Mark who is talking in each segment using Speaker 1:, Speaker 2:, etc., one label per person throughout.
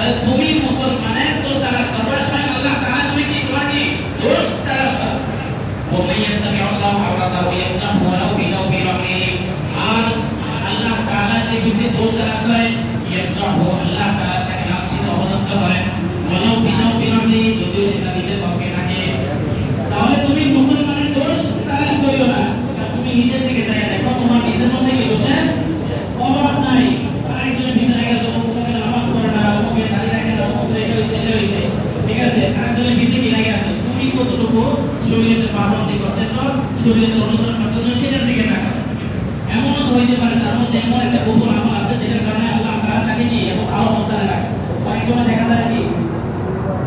Speaker 1: তাহলে তুমি মুসলমানের দোষ তালাশ করবে, স্বয়ং আল্লাহ তাআলা তুমি কি তোমার কি দোষ তালাশ করবে। ওয়া ইয়াত্তাবি'ুল্লাহ আওরাদাহু ইয়াজহু ওয়া লাউ ফি জাওফি রাহমিহি, আর আল্লাহ তাআলা যে ব্যক্তি দোষ তালাশ করে, ইয়াজহু আল্লাহ তাআলা তাকে লাঞ্ছিত অবস্থ করেন, ওয়া লাউ ফি জাওফি রাহমিহি, যদিও সেটা নিজের পক্ষে থাকে। তাহলে তুমি মুসলমানের দোষ তালাশ করিও না, তুমি নিজের দিকে তাকিয়ে দেখো, তোমার নিজের মধ্যে কি দোষের অভাব নাই। আরেকজনের পিছনে গেছো, তোমাকে নামাজ পড়ে না, তোমাকে দাড়ি রাখে না, তোমাকে এটা হইছে এটা হইছে, ঠিক আছে, আরেকজনের পিছে কি লাগে আছে, তুমি কতটুকু শরীয়তের পাবন্দি করতেছো, শরীয়তের অনুসরণ করতেছো, সেটার দিকে তাকাও। এমনও তো হইতে পারে তার মধ্যে এমন একটা গোপন আমল আছে যেটার কারণে আল্লাহ তাআলা তাকে কি এত ভালো অবস্থানে রাখে। অনেকসময় দেখা যায় কি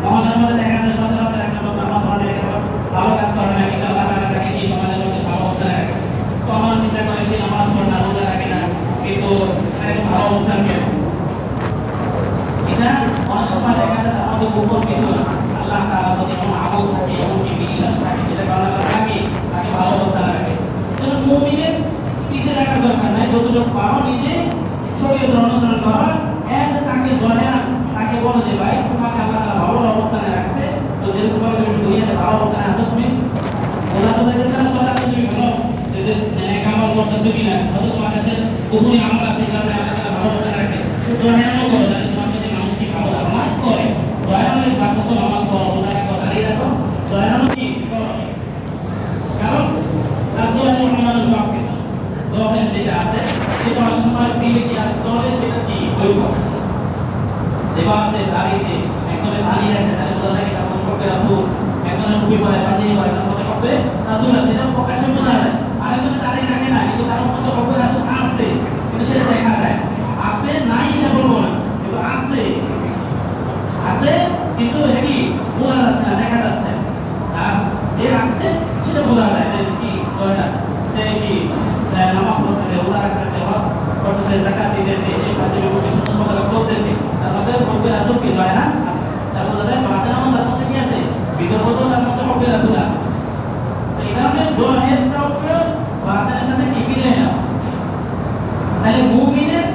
Speaker 1: মহল্লার মধ্যে দেখা যায় সচরাচর একটা লোক নামাজ পড়ে ভালো কাজ করে না, কিন্তু আল্লাহ তাআলা তাকে কি সমাজের মধ্যে ভালো অবস্থানে রাখছে। তো আমার চিন্তা করে সে নামাজ পড়ে না, রোজা রাখে না, কিন্তু এত ভালো অবস্থান কেন? এটা অনেক সময় দেখা যায় আমাদের গোপন কিছু আল্লাহ তাআলা প্রতি এমন আমল থাকে, এমনকি বিশ্বাস থাকে, যেটা কারণে তাকে ভালো অবস্থানে রাখে। যেমন মুমিনের পিছে রাখার দরকার নাই, যতটুকু পারো নিজে শরীয়তের অনুসরণ করা, এন্ড তাকে জয় তাকে বলো যে ভাই তোমাকে আল্লাহ তাআলা ভালো অবস্থানে রাখছে, তো যেহেতু করে তুমি দুনিয়াতে ভালো অবস্থানে আছো, তুমি ওলা তো দেখতে চাও সরা তুমি ভালো যে নেক আমল করতেছো কিনা, হয়তো তোমার কাছে গোপনীয় আমল আছে, কারণে আল্লাহ তাআলা ভালো অবস্থানে রাখে। তো জয়নামও করো, যাতে তোমাকে যে মানুষ কি ভালো ধারণা করে। জয়নামের পাশে তো নামাজ পড়ো, রোজা রাখো, দাঁড়িয়ে রাখো, জয়নামও কি করো, কারণ আজওয়াজুল আমালুল বাকিত জহের যেটা আছে সেটা অনেক সময় দিলে কি আছে চলে, সেটা কি হইব দেবা আছে দাঁড়িয়ে, একজনের দাঁড়িয়ে আছে তাহলে বোঝা যায় তার মধ্যে কবে রাসূল, একজনের টুপি পরে পাঞ্জাবি পরে তার মধ্যে কবে রাসূল আছে, এটা প্রকাশ্যে বোঝা যায়। আরেকজনের দাঁড়িয়ে থাকে না, কিন্তু তার মধ্যে কবে রাসূল আছে, কিন্তু সেটা দেখা যায়। আছে নাই এটা বলবো না, কিন্তু আছে আছে, কিন্তু এটা কি বোঝা যাচ্ছে না, দেখা যাচ্ছে। আর যে আছে সেটা বোঝা যায় যে কি কয়টা সে কি নামাজ পড়তেছে, রোজা রাখতেছে, হজ করতেছে, যাকাত দিতেছে, সেই পাঁচটি মুখে সুন্দর করতেছে, তার মধ্যে কবে রাসূল কি হয় না আছে। তার বোঝা যায় বাতের আমল তার মধ্যে কি আছে, বিতর্ক তার মধ্যে কবে রাসূল আছে। তো এই কারণে জহেরটাকে বাতের সাথে কি মিলে না। তাহলে মুমিনের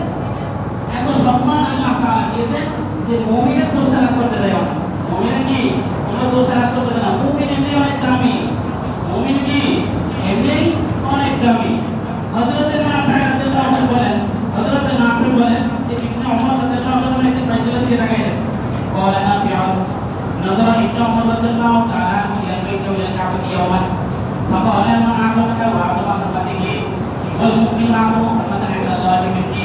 Speaker 1: এত সম্মান আল্লাহ তাআলা দিয়েছেন যে মুমিনের দোষ তালাশ করতে দেয় না। মুমিনের কি কোনো দোষ তালাশ করতে দেয় না। মুমিন এমনি অনেক দামি, মুমিন কি এমনি অনেক দামি। হযরত নাফি রাদিয়াল্লাহু আনহু বলেন, হযরত নাফি বলেন যে ইবনে ওমর রাদিয়াল্লাহু আনহু একদিন বাইতুল্লাহ দিকে তাকাইলেন, قال نافع نظر ابن عمر رضي الله تعالى عنه الى البيت والى الكعبه يوما فقال ما اعظمك واعظم حرمتك والمؤمن اعظم حرمه عند الله منك।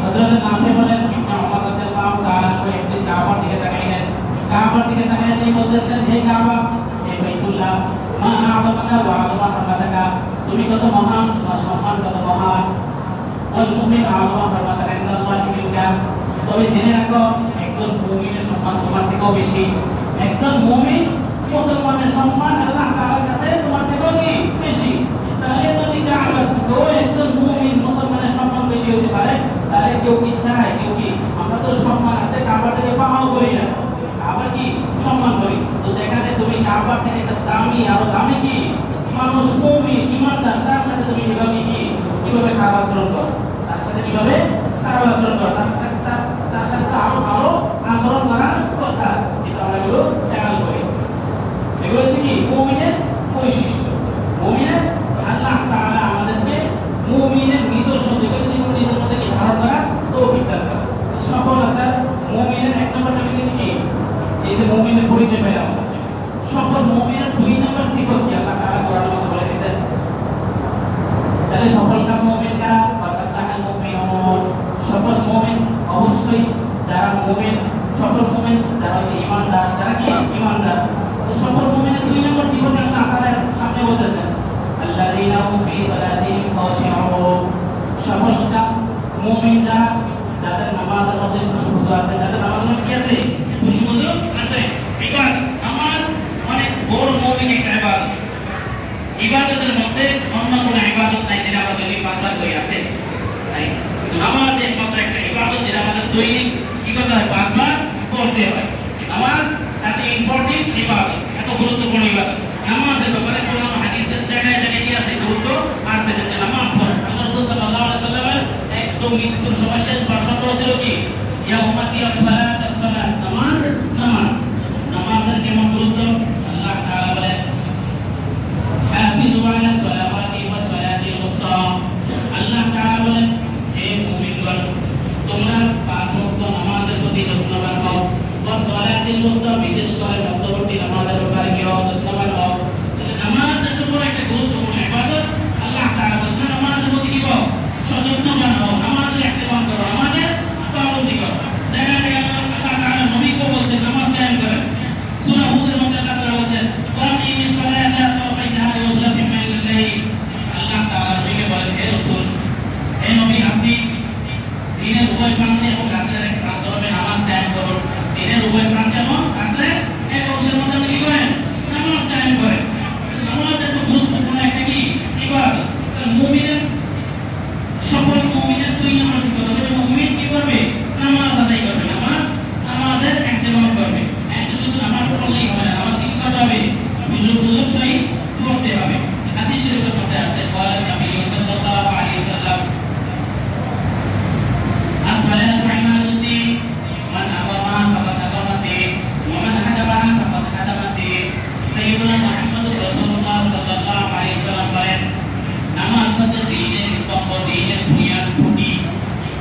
Speaker 1: হযরত নাফি বলেন ইবনে ওমর রাদিয়াল্লাহু তাআলা আনহু একদিন কাবার দিকে তাকাইলেন, কাবার দিকে তাকায় তিনি বলতেছেন, হে কাবা, হে বাইতুল্লাহ, মা আ'যামাকা ওয়া আ'যামা হারমাতাকা, তুমি কত মহান, তোমার সম্মান কত মহান। ওয়াল মুমিন আ'যামা হারমাতান ইনদাল্লাহি মিনকা, তবে জেনে রাখো একজন মুমিনের সম্মান তোমার থেকেও বেশি। একজন মুমিন মুসলমানের সম্মান আল্লাহ তাআলার কাছে তোমার থেকেও কি বেশি। তাহলে যদি কাবার থেকেও একজন মুমিন মুসলমানের সম্মান বেশি হতে পারে, তাহলে কেউ কি চায়, কেউ কি আমরা তো সম্মানার্থে কাবার থেকে পাওয়াও করি না, কাবার কি সম্মান করি। তো যেখানে তুমি কাবার থেকে একটা দামি আরো দামি কি মানুষ মুমিন ঈমানদার, তার সাথে তুমি কিভাবে খারাপ আচরণ করো, তার সাথে কিভাবে খারাপ আচরণ করো, তার সাথে আরো ভালো আচরণ করার কথা, এটা আমরা এগুলো খেয়াল করি। এগুলো হচ্ছে কি মুমিনের বৈশিষ্ট্য। মুমিনের আল্লাহ তাআলা আমাদেরকে মুমিনের নিদর্শন যেগুলো সেগুলো নিজের মধ্যে কি ধারণ করার তৌফিক দান করেন। সফলতার মুমিনের এক নম্বর চাবিকাঠি কি, এই যে মুমিনের পরিচয় পেলাম, সফল মুমিনের দুই নম্বর সিফত কি আল্লাহ তাআলা কোরআনের মধ্যে বলে দিয়েছেন। তাহলে সফলকাম মুমিন কারা, ফাতাহাল মুমিনুন, সফল মুমিন অবশ্যই যারা মুমিন, সফল মুমিন যারা হচ্ছে ঈমানদার, যারা কি ঈমানদার। তো সফল মুমিনের দুই নম্বর সিফত আল্লাহ তাআলা সামনে বলতেছেন, আল্লাযীনা হুম ফী সালাতিহিম খাশিউন, সফলকাম মুমিন যারা, যাদের নামাজের মধ্যে খুশু আছে, যাদের নামাজের মধ্যে কি আছে, খুশু আছে। ইবাদত, নামাজ অনেক বড় মুমিনের একটা ইবাদত। ইবাদতের মধ্যে অন্য কোনো ইবাদত নাই যেটা আমরা দৈনিক 5 বার করে আছে, তাই নামাজ একমাত্র একটা ইবাদত যেটা আমাদের দৈনিক কি করতে হয়, 5 বার পড়তে হয়। নামাজ এত ইম্পর্টেন্ট ইবাদত, এত গুরুত্বপূর্ণ ইবাদত। নামাজের ব্যাপারে কোরআন হাদিসের জায়গায় জায়গায় কি আছে, গুরুত্ব আছে যে নামাজ পড়া। আল্লাহ রাসূল সাল্লাল্লাহু আলাইহি ওয়াসাল্লামের একদম মৃত্যুর সময় শেষ ভাষণটা ছিল কি, ইয়া উম্মতি আস-সালাত আস-সালাত, অবস্থা বিশেষ করে মধ্যবর্তী নামাজের ব্যাপারে কেউ যত্নবান হও। তাহলে নামাজ এত বড় একটা গুরুত্বপূর্ণ ইবাদত, আল্লাহ তাআলা বলেছেন নামাজের প্রতি কি করো, সযত্নবান হও, নামাজের ইহতিমাম করো, নামাজের পাবন্দি করো। জায়গা জায়গা আল্লাহ তাআলা নবীকে বলছেন নামাজ কায়েম করেন। সূরা হুদের মধ্যে আল্লাহ তাআলা বলেছেন ওয়াকিমিস সালাতা তারাফাই নাহারি ওয়া যুলাফিন মিনাল লাইল। আল্লাহ তাআলা নবীকে বলেন হে রাসূল, হে নবী, আপনি দিনের উভয় প্রান্তে এবং রাতের এক প্রান্ত নামাজ কায়েম করুন। দিনের উভয় প্রান্তে এবং রাতের এক অংশের মধ্যে আপনি কি করেন, নামাজ কায়েম করেন। নামাজ এত গুরুত্বপূর্ণ একটা কি ইবাদত। মুমিনের সফল মুমিনের দুই নম্বর সিফত হলো মুমিন কি করবে, নামাজ আদায় করবে, নামাজের ইহতিমাম করবে। শুধু নামাজ পড়লেই হবে না, নামাজ কি করতে হবে, বুজুর্গ সহিত পড়তে হবে। হাদিস শরীফের মধ্যে আছে قال النبي صلى الله عليه وسلم الصلاة عماد الدين من أقامها فقد أقام الدين ومن هدمها فقد هدم الدين। سيدنا محمد رسول الله صلى الله عليه وسلم বলেন নামাজ হচ্ছে দ্বীনের স্তম্ভ, দ্বীনের বুনিয়াদ, খুঁটি।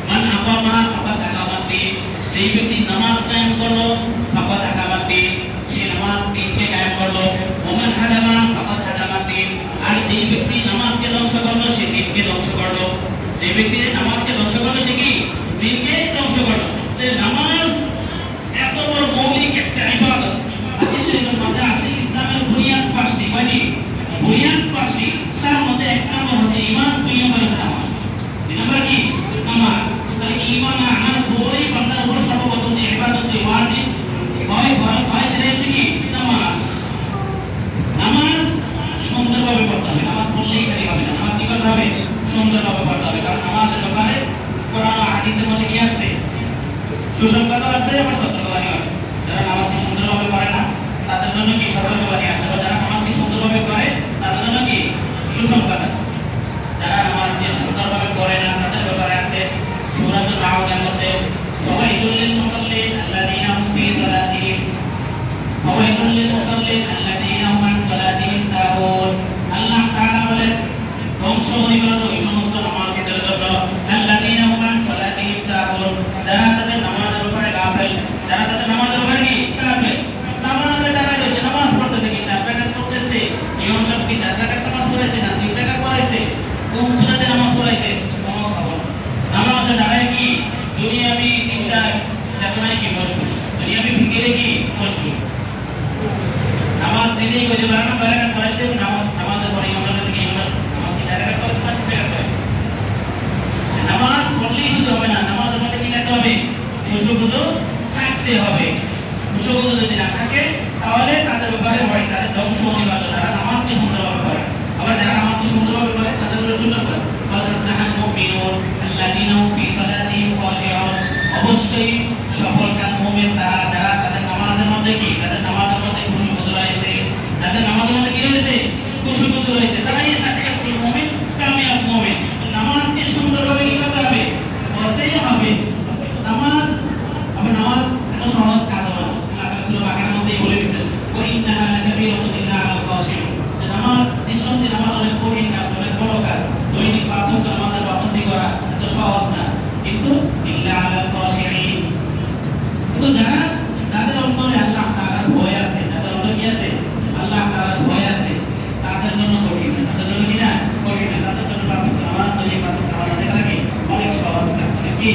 Speaker 1: মান আকামাহা ফাকাদ আকামাদ দ্বীন, যেই ব্যক্তি নামাজ কায়েম করলো ফাকাদ আকামাদ দ্বীন, সে নামাজ দ্বীনকে কায়েম করলো। ওমান হাদামাহা ফাকাদ হাদামাদ দ্বীন, আর যেই ব্যক্তি নামাজকে ধ্বংস করলো সে দ্বীনকে ধ্বংস করলো। যে ব্যক্তি নামাজকে ধ্বংস করলো সে কি দ্বীনকে ধ্বংস করলো। তো নামাজ এত বড় মৌলিক একটা ইবাদত। হাদিস শরীফের মধ্যে আছে ইসলামের বুনিয়াদ 5টি। কয়টি? বুনিয়াদ 5টি। তার মধ্যে এক নম্বর হচ্ছে ঈমান, দুই নম্বর হচ্ছে নামাজ। দুই নম্বর কি নামাজ। তাহলে ঈমান আনার পরেই বান্দার উপর সর্বপ্রথম যে ইবাদত ওয়াজিব হয়, ফরজ হয়, সেটা হচ্ছে কি নামাজ। নামাজ সুন্দরভাবে পড়তে হবে, নামাজ পড়লেই খালি হবে না, নামাজ কি করতে হবে, সুন্দরভাবে পড়তে হবে। কারণ নামাজের ব্যাপারে কোরআন ও হাদিসের মধ্যে কি আছে, সুসংবাদও আছে আবার সতর্কবাণীও আছে। যারা নামাজকে সুন্দরভাবে পড়ে না তাদের জন্য কি সতর্কবাণী আছে, আর যারা নামাজকে সুন্দরভাবে পড়ে তাদের জন্য কি সুসংবাদ আছে। যারা নামাজকে সুন্দরভাবে পড়ে না তাদের ব্যাপারে আছে সূরাতুল মাউনের মধ্যে ফাওয়াইলুল লিল মুসাল্লিন আল্লাযীনা হুম ফি সালাতিহিম ফাওয়াইলুল লিল মুসাল্লিন আল্লাযীনা হুম আন সালাতিহিম সাহুন। আল্লাহ তাআলা বলেন ধ্বংস হইবার ওই সমস্ত নামাজীদের জন্য আল্লাযীনা হুম আন সালাতিহিম সাহুন, যারা তাদের নামাজের ব্যাপারে গাফেল, যারা তাদের নামাজের ব্যাপারে কি গাফেল। নামাজে দাঁড়ায় রয়েছে, নামাজ পড়তেছে কি 4 রাকাত পড়তেছে, ইমাম সাহেব কি 4 রাকাত নামাজ পড়াইছে না 2 রাকাত পড়াইছে, কোন সূরাতে নামাজ পড়াইছে কোনো খবর। নামাজে দাঁড়ায় কি দুনিয়াবি চিন্তায় চেতনায় কি মশগুল, দুনিয়াবি ফিকিরে কি মশগুল। নামাজ দিলেই কইতে পারে না 2 রাকাত পড়াইছে, নামাজের পরে ইমাম সাহেব কি নামাজ কি 4 রাকাত পড়াইছে, 2 রাকাত পড়াইছে। নামাজ পড়লেই শুধু হবে না, নামাজের মধ্যে কি করতে হবে, খুশু থাকতে হবে। খুশু যদি না থাকে তাহলে তাদের ব্যাপারে হয় তাদের ধ্বংস অনিবার্য। তারা নামাজকে সুন্দরভাবে পড়ে, আবার যারা নামাজকে সুন্দরভাবে পড়ে তাদের উপরে সুসংবাদ ওয়াতাফলাহুল মুমিনুন আল্লাযীনা হুম ফি সালাতিহিম খাশিউন। অবশ্যই সফলকাম মুমিন তারা যারা তাদের নামাজের মধ্যে কি তাদের নামাজের মধ্যে খুশু রয়েছে, যাদের নামাজের মধ্যে কি রয়েছে খুশু রয়েছে, তারাই সাকসেসফুল মুমিন, কামিয়াব মুমিন। নামাজকে সুন্দরভাবে কি করতে হবে, পড়তেই হবে। নামাজ আমরা নামাজ এত সহজ কাজ হবে না। আল্লাহ তাআলা সূরা বাকারার মধ্যেই বলে দিয়েছেন ওয়া ইন্নাহা লাকাবীরাতুন ইল্লা আলাল খাশিউন। নামাজ নিঃসন্দেহে নামাজ অনেক কঠিন কাজ, অনেক বড় কাজ। দৈনিক 5 ওয়াক্ত নামাজের পাবন্দি করা এত সহজ না, কিন্তু ইল্লা আলাল খাশিউন, কিন্তু যারা যাদের অন্তরে আল্লাহ তাআলার ভয় আছে, যাদের অন্তরে কি আছে আল্লাহ তাআলার ভয় আছে, তাদের জন্য কঠিন না, তাদের জন্য কি না কঠিন না, তাদের জন্য 5 ওয়াক্ত নামাজ, দৈনিক 5 ওয়াক্ত নামাজ আদায় করা কি অনেক সহজ কাজ, অনেক কি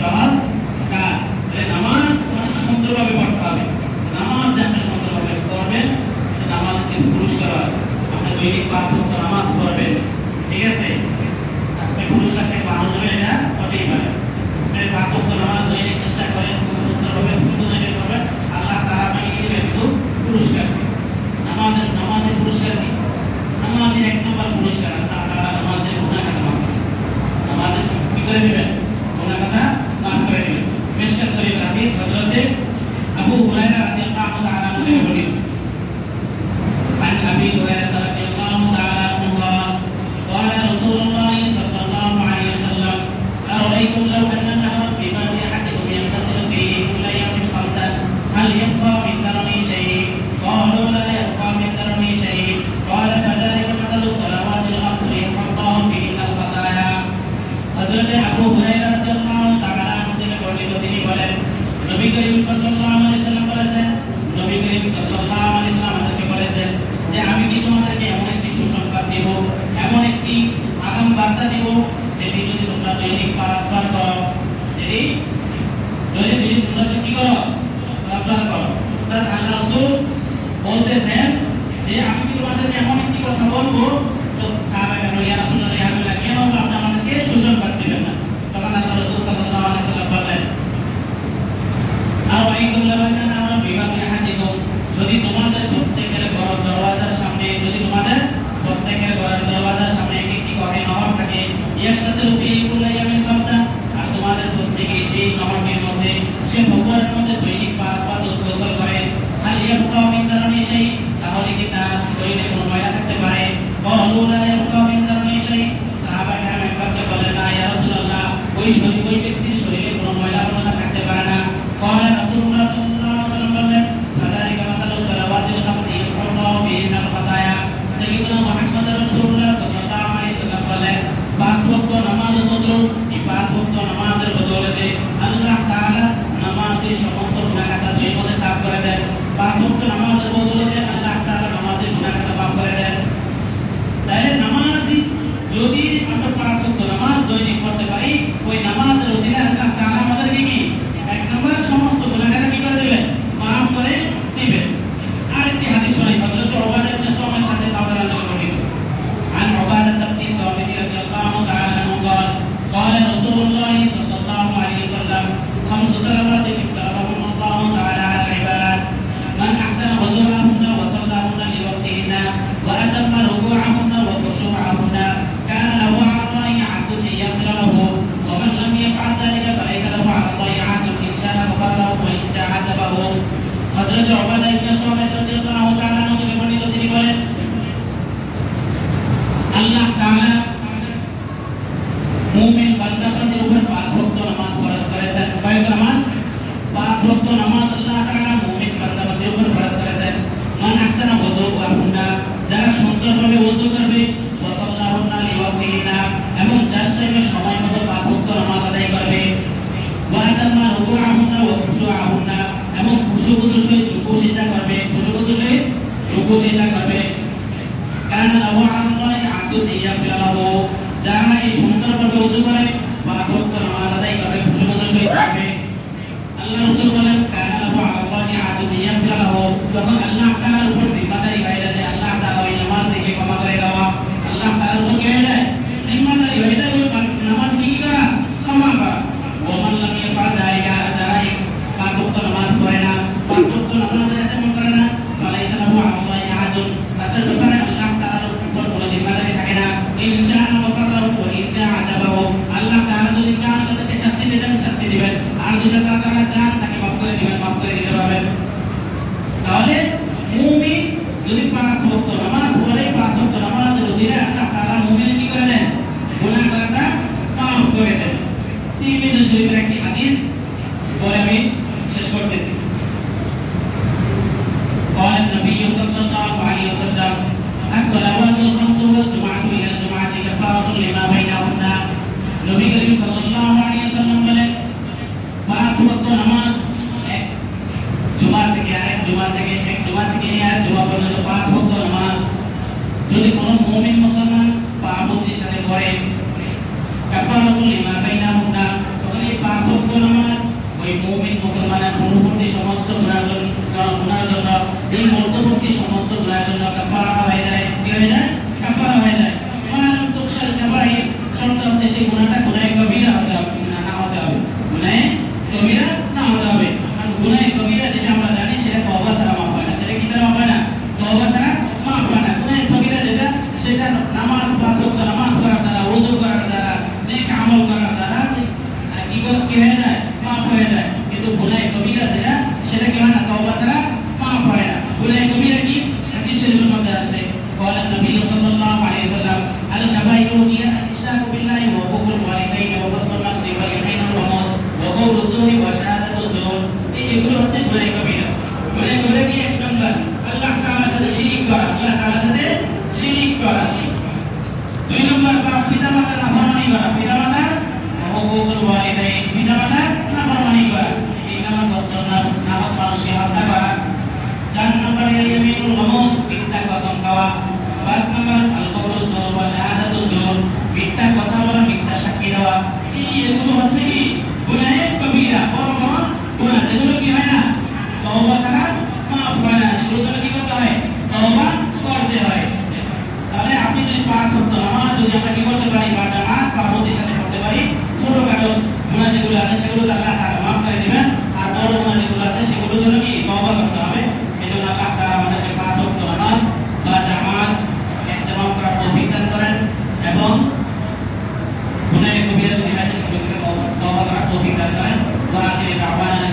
Speaker 1: সহজ কাজ। নামাজ অনেক সুন্দরভাবে পড়তে হবে। নামাজ যে আপনি সুন্দরভাবে পড়বেন, নামাজের কিছু পুরস্কার আছে। আপনি দৈনিক 5 ওয়াক্ত নামাজ পড়বেন, ঠিক আছে, আপনি পুরস্কার থেকে আনন্দ নেবেন না, হতেই পারে। আপনি 5 ওয়াক্ত নামাজ দৈনিক চেষ্টা করেন খুব সুন্দরভাবে খুশু দৈনিক করবেন, আল্লাহ তাআলা আপনাকে কি দিবেন, কিন্তু পুরস্কার দিবেন। নামাজের পুরস্কার কি, নামাজের 1 নম্বর পুরস্কার আল্লাহ তাআলা নামাজের গুনাহ কাটা মাফ করে, নামাজের কি করে দিবেন, গুনাহ কাটা মাফ করে দিবেন। মিশকাত শরীফের হাদিস হযরত আবু হুরায়রা রাদিয়াল্লাহু তাআলা আনহু বলেন عن أبي هريرة رضي الله تعالى عنه قال رسول الله صلى الله عليه وسلم أرأيتم لو أن نهرا في باب أحدكم يغتسل فيه كل يوم 5 هل يبقى من درنه شيء؟ قالوا لا يبقى من درنه شيء. قال فذلك مثل الصلوات الخمس يمحو الله بهن الخطايا. حضرت আবু হুরায়রা রাদিয়াল্লাহু তাআলা আনহু থেকে বর্ণিত, তিনি বলেন নবী করিম সাল্লাল্লাহু আলাইহি ওয়াসাল্লাম বলেছেন হযরত উবাদা ইবনে সামিত রাদিয়াল্লাহু তাআলা থেকে বর্ণিত, তিনি বলেন আল্লাহ তাআলা মুমিন বান্দাদের উপর 5 ওয়াক্ত নামাজ ফরজ করেছেন। কয় নামাজ? 5 ওয়াক্ত নামাজ আল্লাহ তাআলা মুমিন বান্দাদের উপর ফরজ করেছেন। মান আহসানা ওযুহুন্না, যারা সুন্দরভাবে ওযু করবে, ওয়া সাল্লাহুন্না লিওয়াক্তিহিন্না, এবং জাস্ট টাইমে সময় মতো 5 ওয়াক্ত নামাজ আদায় করবে। ওয়া আতাম্মা রুকুআহুন্না ওয়া খুশুআহুন্না, এবং খুশুর সহিত রুকু সিজদা করবে, খুশুর সহিত রুকু সিজদা করবে। কারণ লাহু আলাল্লাহি আদু ইয়াগফিরাহু, যারা এই সুন্দরভাবে ওযু করে 5 ওয়াক্ত নামাজ আদায় করবে, খুশুর সহিত করবে। আল্লাহ রাসূল বলেন কারণ লাহু আলাল্লাহি আদু ইয়াগফিরাহু, তখন আল্লাহ তাআলার উপর জিম্মাদারি হয়ে যায় যে আল্লাহ তাআলা ওই নামাজকে ক্ষমা করে দেওয়া। আল্লাহ তাআলার উপর কি হয়ে যায়? জিম্মাদারি হয়ে যায় ওই নামাজ কি করা, ক্ষমা করা। ওয়া মান লাম ইয়াফআল যালিকা, যারা 5 ওয়াক্ত নামাজ পড়ে না, 5 ওয়াক্ত নামাজ তেমন করে না, ফালাইসা লাহু আলাল্লাহি আহাদুন, তাদের ব্যাপারে আল্লাহ তাআলার উপর কোনো জিম্মাদারি থাকে না। ইনশা আল্লাহ ফারাহু ওয়া ইনশা আদাবাহু, আল্লাহ তাআলা যদি চান তাকে শাস্তি দিবেন, শাস্তি দিবেন, আর যদি আল্লাহ তাআলা চান তাকে মাফ করে দিবেন, মাফ করে দিতে পারবেন। তাহলে মুমিন যদি 5 ওয়াক্ত নামাজ পড়ে, 5 ওয়াক্ত নামাজের ওসিলায় আল্লাহ তাআলা মুমিনের কি করে দেন? গুনাহ করাটা মাফ করে দেন। তিরমিজি শরীফের একটি হাদিস পরে আমি শেষ করতেছি। قال النبي صلى الله عليه وسلم الصلوات الخمس والجمعة إلى الجمعة كفارة لما بينهن, নবী করিম সাল্লাল্লাহু আলাইহি ওয়াসাল্লাম বলেন 5 ওয়াক্ত নামাজ এক জুমা থেকে আরেক জুমা থেকে, এক জুমা থেকে আরেক জুমা পর্যন্ত 5 ওয়াক্ত নামাজ যদি কোনো মুমিন মুসলমান পাবন্দির সাথে পড়ে, কাফারাতুল লিমা বাইনাহুন্না, তাহলে 5 ওয়াক্ত নামাজ ওই মুমিন মুসলমানের পূর্ববর্তী সমস্ত গুনাহের জন্য, এই মধ্যবর্তী সমস্ত গুনাহের জন্য কাফারা হয়ে যায়। কি হয়ে যায়? কাফারা হয়ে যায়। মালাম তুকশাল কাবাইর, শর্ত হচ্ছে সেই গুনাহটা গুনাহে কবিরা হতে হবে, না হতে হবে, গুনাহে কবিরা না হতে হবে। কারণ গুনাহে কবিরা যেটা আমরা জানি সেটা তওবা ছাড়া মাফ হয় না। সেটা কি ছাড়া মাফ হয় না? তওবা ছাড়া মাফ হয় না। গুনাহে সগীরা যেটা, সেটা নামাজ 5 ওয়াক্ত নামাজ করার দ্বারা, ওযু করার দ্বারা, নেক আমল করার দ্বারা কি হয়ে যায়? মাফ হয়ে যায়। কিন্তু গুনাহে কবিরা যেটা, সেটা কি হয় না? তওবা ছাড়া মাফ হয় না। গুনাহে কবিরা কি? হাদিস শরীফের মধ্যে আছে, قال النبي صلى الله عليه وسلم الكبائر هي الاشراك بالله وحقوق الوالدين وقتل النفس واليمين والغموس وقول الزور وشهادة الزور, এগুলো হচ্ছে গুনাহে কবিরা। গুনাহে কবিরা কি? এক নম্বর আল্লাহ তাআলার সাথে শিরক করা, আল্লাহ তাআলার সাথে শিরক করা। 2 নম্বর পিতামাতার নাফরমানি করা, পিতামাতার হুকুকুল ওয়ালিদাইন, পিতামাতার নাফরমানি করা। 3 নম্বর কতল নফস, নাফরমান মানুষকে হত্যা করা। 4 নম্বর ইয়ামিনুল গামুস, মিথ্যা কসম খাওয়া। 5 নম্বর আল কওলুল যুর ওয়া শাহাদাতুজ যুর, মিথ্যা কথা বলা, মিথ্যা সাক্ষী দেওয়া। এগুলো হচ্ছে কি? গুনাহে কবিরা, বড় বড় গুনাহ, যেগুলো কি হয় না? তওবা ছাড়া মাফ হয় না। এগুলো কি করতে হয়? তওবা করতে হয়। তাহলে আপনি যদি 5 ওয়াক্ত নামাজ যদি আমরা কি করতে পারি, বা জামাত পাবন্দির সাথে পড়তে পারি, ছোটখাটো গুনাহ যেগুলো আছে সেগুলো আল্লাহ তাআলা মাফ করে দিবেন। আর বড় গুনাহ যেগুলো আছে সেগুলোর জন্য কি তওবা করতে হবে। এজন্য আল্লাহ তাআলা আমাদেরকে 5 ওয়াক্ত নামাজ বা জামাত ইহতিমাম করার তৌফিক দান করেন, এবং গুনাহে কবিরা যদি হয় সেগুলো থেকে তওবা করার তৌফিক দান করেন। ওয়া আখিরু দাওয়ানা